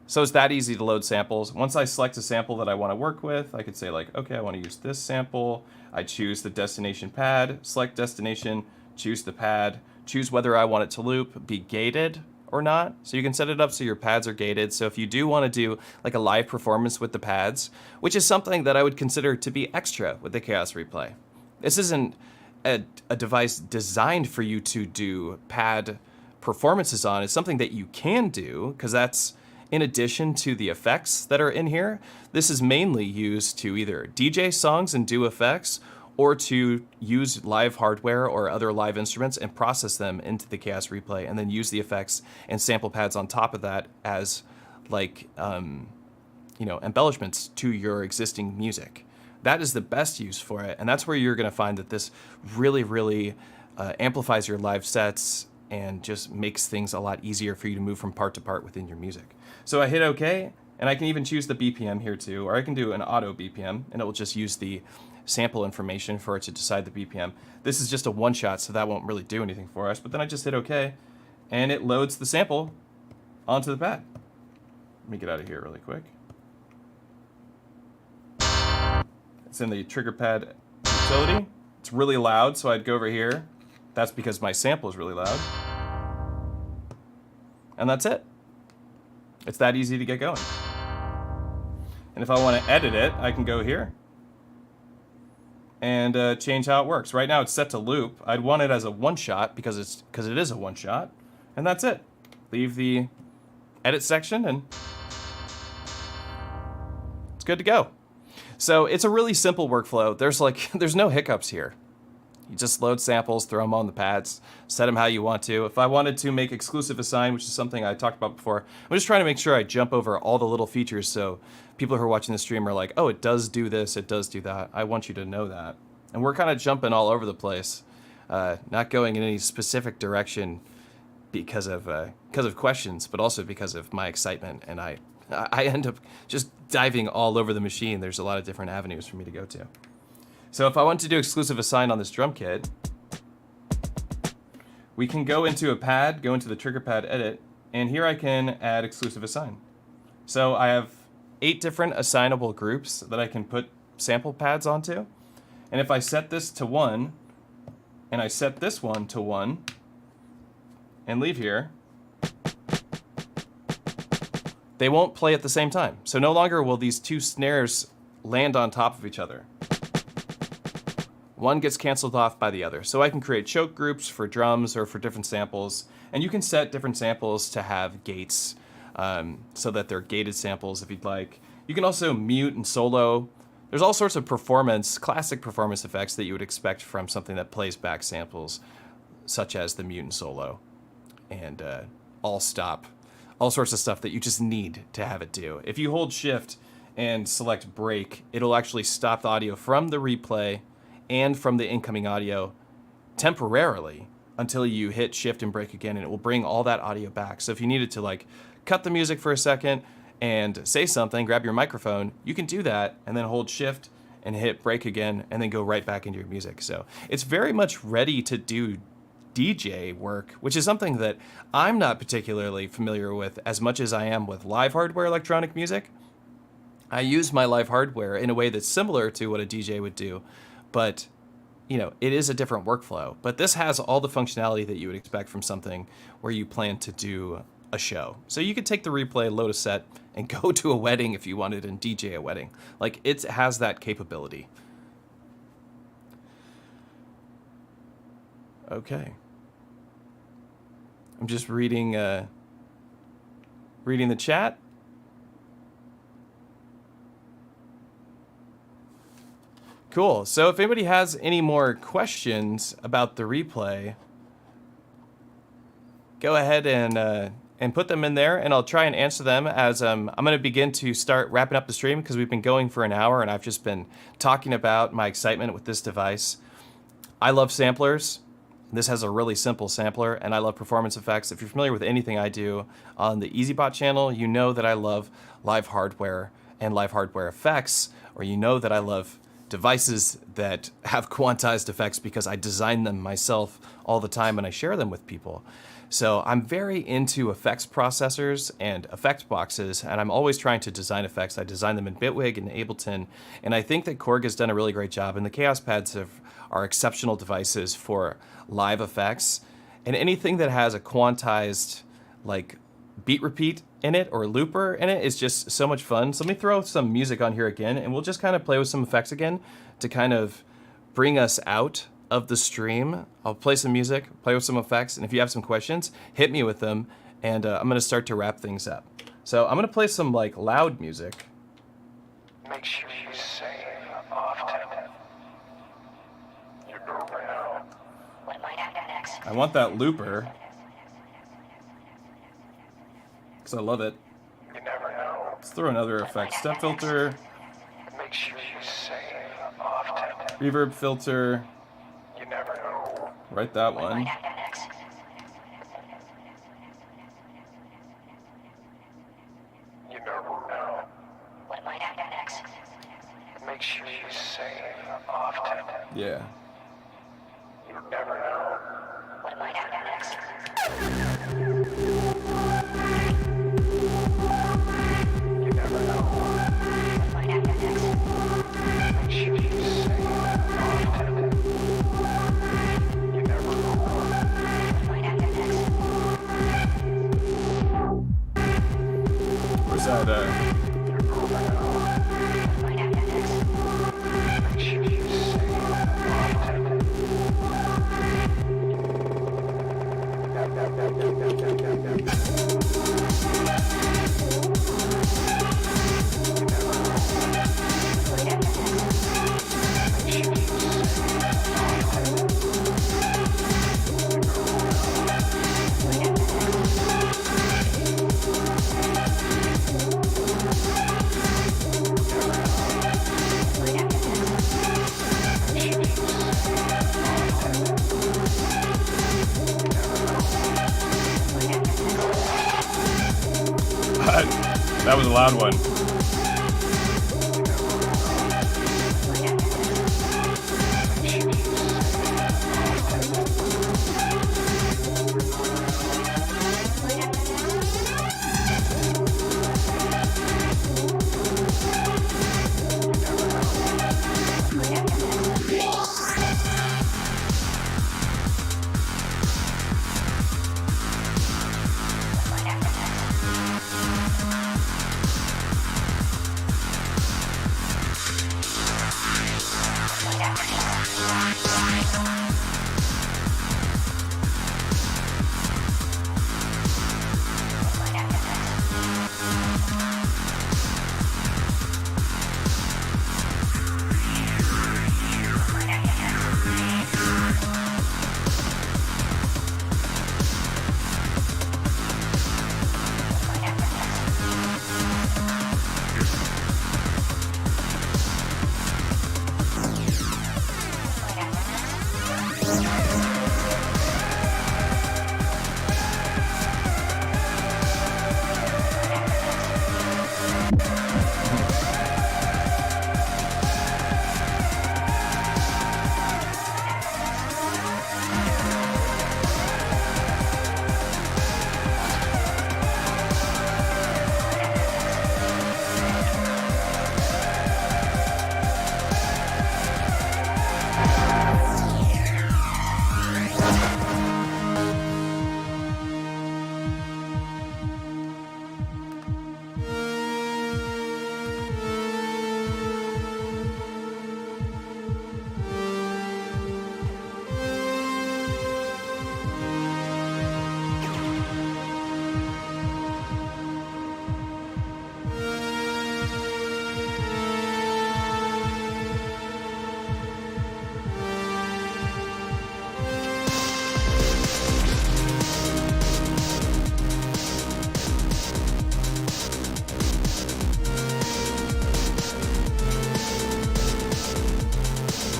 So it's that easy to load samples. Once I select a sample that I want to work with, I could say like, okay, I want to use this sample. I choose the destination pad, select destination, choose the pad, choose whether I want it to loop, be gated or not. So you can set it up so your pads are gated. So if you do want to do like a live performance with the pads, which is something that I would consider to be extra with the KAOSS Replay. This isn't a device designed for you to do pad performances on. It's something that you can do, because that's in addition to the effects that are in here. This is mainly used to either DJ songs and do effects, or to use live hardware or other live instruments and process them into the KAOSS Replay, and then use the effects and sample pads on top of that as like, you know, embellishments to your existing music. That is the best use for it, and that's where you're gonna find that this really amplifies your live sets and just makes things a lot easier for you to move from part to part within your music. So I hit OK, and I can even choose the BPM here too, or I can do an auto BPM, and it will just use the sample information for it to decide the BPM. This is just a one-shot, so that won't really do anything for us, but then I just hit OK, and it loads the sample onto the pad. Let me get out of here really quick. It's in the trigger pad utility. It's really loud, so I'd go over here. That's because my sample is really loud. And that's it. It's that easy to get going. And if I want to edit it, I can go here and change how it works. Right now it's set to loop. I'd want it as a one-shot because it is a one-shot, and that's it. Leave the edit section and it's good to go. So it's a really simple workflow. There's no hiccups here. You just load samples, throw them on the pads, set them how you want to. If I wanted to make exclusive assign, which is something I talked about before, I'm just trying to make sure I jump over all the little features so people who are watching the stream are like, oh, it does do this, it does do that. I want you to know that. And we're kind of jumping all over the place, not going in any specific direction because of questions, but also because of my excitement. And I end up just diving all over the machine. There's a lot of different avenues for me to go to. So if I want to do exclusive assign on this drum kit, we can go into a pad, go into the trigger pad edit, and here I can add exclusive assign. So I have 8 different assignable groups that I can put sample pads onto. And if I set this to 1, and I set this one to 1, and leave here, they won't play at the same time. So no longer will these 2 snares land on top of each other. One gets canceled off by the other. So I can create choke groups for drums or for different samples, and you can set different samples to have gates so that they're gated samples if you'd like. You can also mute and solo. There's all sorts of classic performance effects that you would expect from something that plays back samples, such as the mute and solo and all stop, all sorts of stuff that you just need to have it do. If you hold shift and select break, it'll actually stop the audio from the replay and from the incoming audio temporarily until you hit shift and break again, and it will bring all that audio back. So if you needed to like cut the music for a second and say something, grab your microphone, you can do that and then hold shift and hit break again and then go right back into your music. So it's very much ready to do DJ work, which is something that I'm not particularly familiar with as much as I am with live hardware electronic music. I use my live hardware in a way that's similar to what a DJ would do, but you know, it is a different workflow. But this has all the functionality that you would expect from something where you plan to do a show. So you could take the replay, load a set, and go to a wedding if you wanted and DJ a wedding. Like, it has that capability. Okay. I'm just reading the chat. Cool. So if anybody has any more questions about the replay, go ahead and put them in there, and I'll try and answer them as I'm going to begin to start wrapping up the stream, because we've been going for an hour and I've just been talking about my excitement with this device. I love samplers. This has a really simple sampler, and I love performance effects. If you're familiar with anything I do on the EasyBot channel, you know that I love live hardware and live hardware effects, or you know that I love devices that have quantized effects because I design them myself all the time and I share them with people. So I'm very into effects processors and effect boxes, and I'm always trying to design effects. I design them in Bitwig and Ableton, and I think that KORG has done a really great job, and the KAOSS Pads are exceptional devices for live effects. And anything that has a quantized like beat repeat in it or looper in it is just so much fun. So let me throw some music on here again, and we'll just kind of play with some effects again to kind of bring us out of the stream. I'll play some music, play with some effects, and if you have some questions, hit me with them, and I'm gonna start to wrap things up. So I'm gonna play some like loud music. Make sure you save often. You're around. What might happen next? I want that looper, because I love it. You never know. Let's throw another effect. Step filter, Make sure you save often. reverb filter, You never know. right that What one. might happen next? You never know. What might happen next? Make sure you save often. Yeah. You never know. What might happen next? You never know. What might happen next? Make sure you save often. You never know. What might happen next? Where's that? You're around. What might happen next? Make sure you save often. That was a loud one.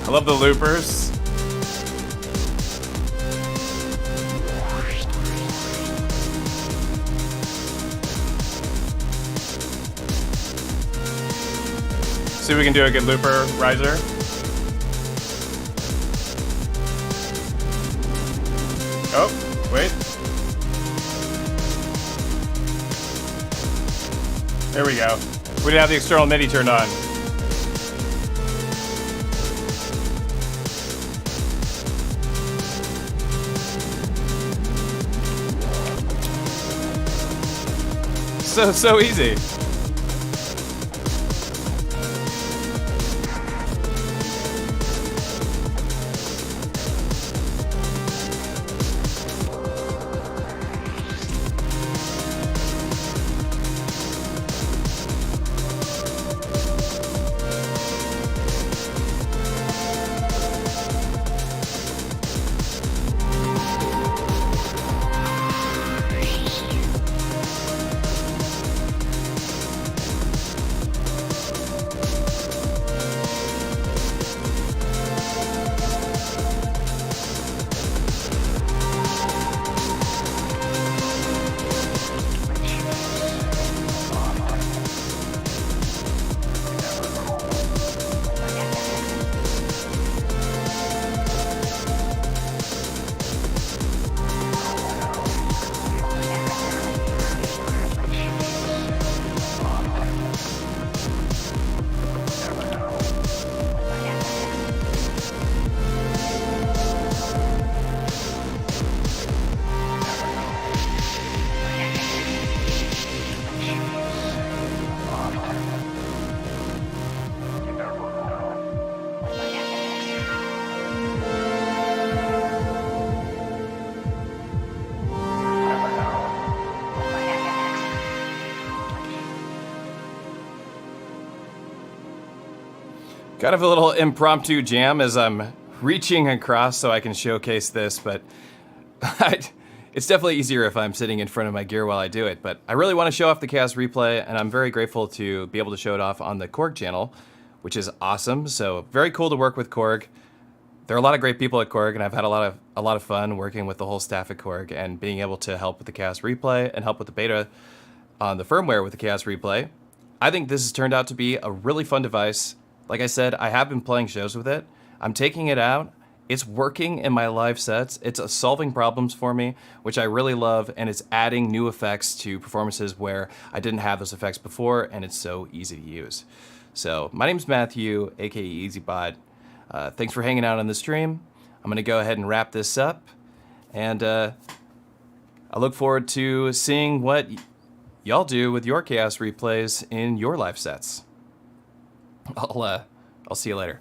I love the loopers. See if we can do a good looper riser. Oh, wait. There we go. We didn't have the external MIDI turned on. So easy. Kind of a little impromptu jam as I'm reaching across so I can showcase this, but it's definitely easier if I'm sitting in front of my gear while I do it. But I really want to show off the KAOSS Replay, and I'm very grateful to be able to show it off on the KORG channel, which is awesome. So very cool to work with KORG. There are a lot of great people at KORG, and I've had a lot of fun working with the whole staff at KORG and being able to help with the KAOSS Replay and help with the beta on the firmware with the KAOSS Replay. I think this has turned out to be a really fun device. Like I said, I have been playing shows with it. I'm taking it out. It's working in my live sets. It's solving problems for me, which I really love, and it's adding new effects to performances where I didn't have those effects before, and it's so easy to use. So my name's Matthew, aka EasyBot. Thanks for hanging out on the stream. I'm gonna go ahead and wrap this up, and I look forward to seeing what y'all do with your KAOSS replays in your live sets. I'll see you later.